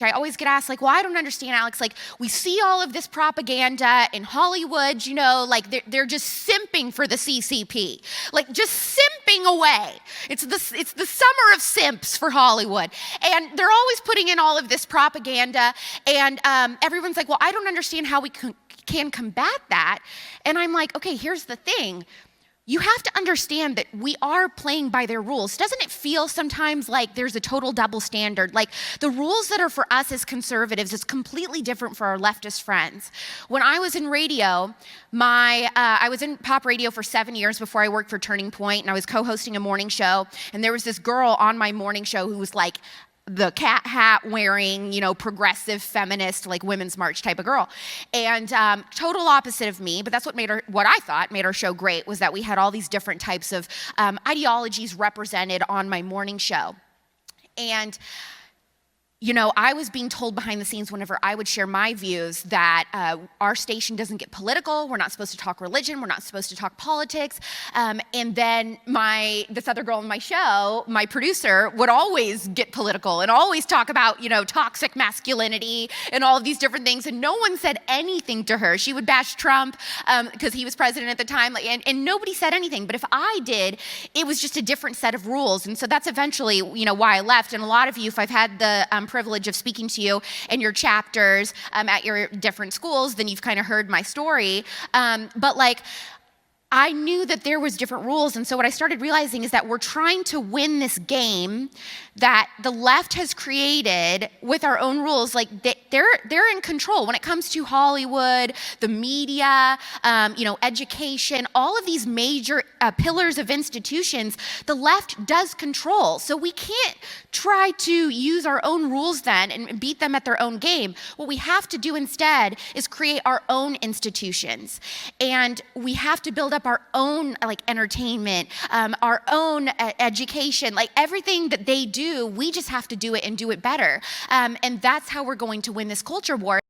I always get asked, like, well, I don't understand, Alex. Like, we see all of this propaganda in Hollywood, like they're just simping for the CCP, like just simping away. It's the summer of simps for Hollywood, and they're always putting in all of this propaganda, and everyone's like, well, I don't understand how we can combat that. And I'm like, okay, here's the thing. You have to understand that we are playing by their rules. Doesn't it feel sometimes like there's a total double standard? Like the rules that are for us as conservatives is completely different for our leftist friends. When I was in radio, I was in pop radio for 7 years before I worked for Turning Point, and I was co-hosting a morning show, and there was this girl on my morning show who was like the cat hat wearing, progressive feminist, like women's march type of girl. And total opposite of me, but that's what I thought made our show great, was that we had all these different types of ideologies represented on my morning show. And I was being told behind the scenes whenever I would share my views that our station doesn't get political, we're not supposed to talk religion, we're not supposed to talk politics. And then this other girl on my show, my producer, would always get political and always talk about, toxic masculinity and all of these different things. And no one said anything to her. She would bash Trump because he was president at the time, and nobody said anything. But if I did, it was just a different set of rules. And so that's eventually, why I left. And a lot of you, if I've had the privilege of speaking to you in your chapters at your different schools, then you've kind of heard my story. But I knew that there was different rules, and so what I started realizing is that we're trying to win this game that the left has created with our own rules. Like they're in control when it comes to Hollywood, the media, education, all of these major pillars of institutions. The left does control, so we can't try to use our own rules then and beat them at their own game. What we have to do instead is create our own institutions, and we have to build up our own entertainment, our own education, everything that they do. We just have to do it and do it better, and that's how we're going to win this culture war.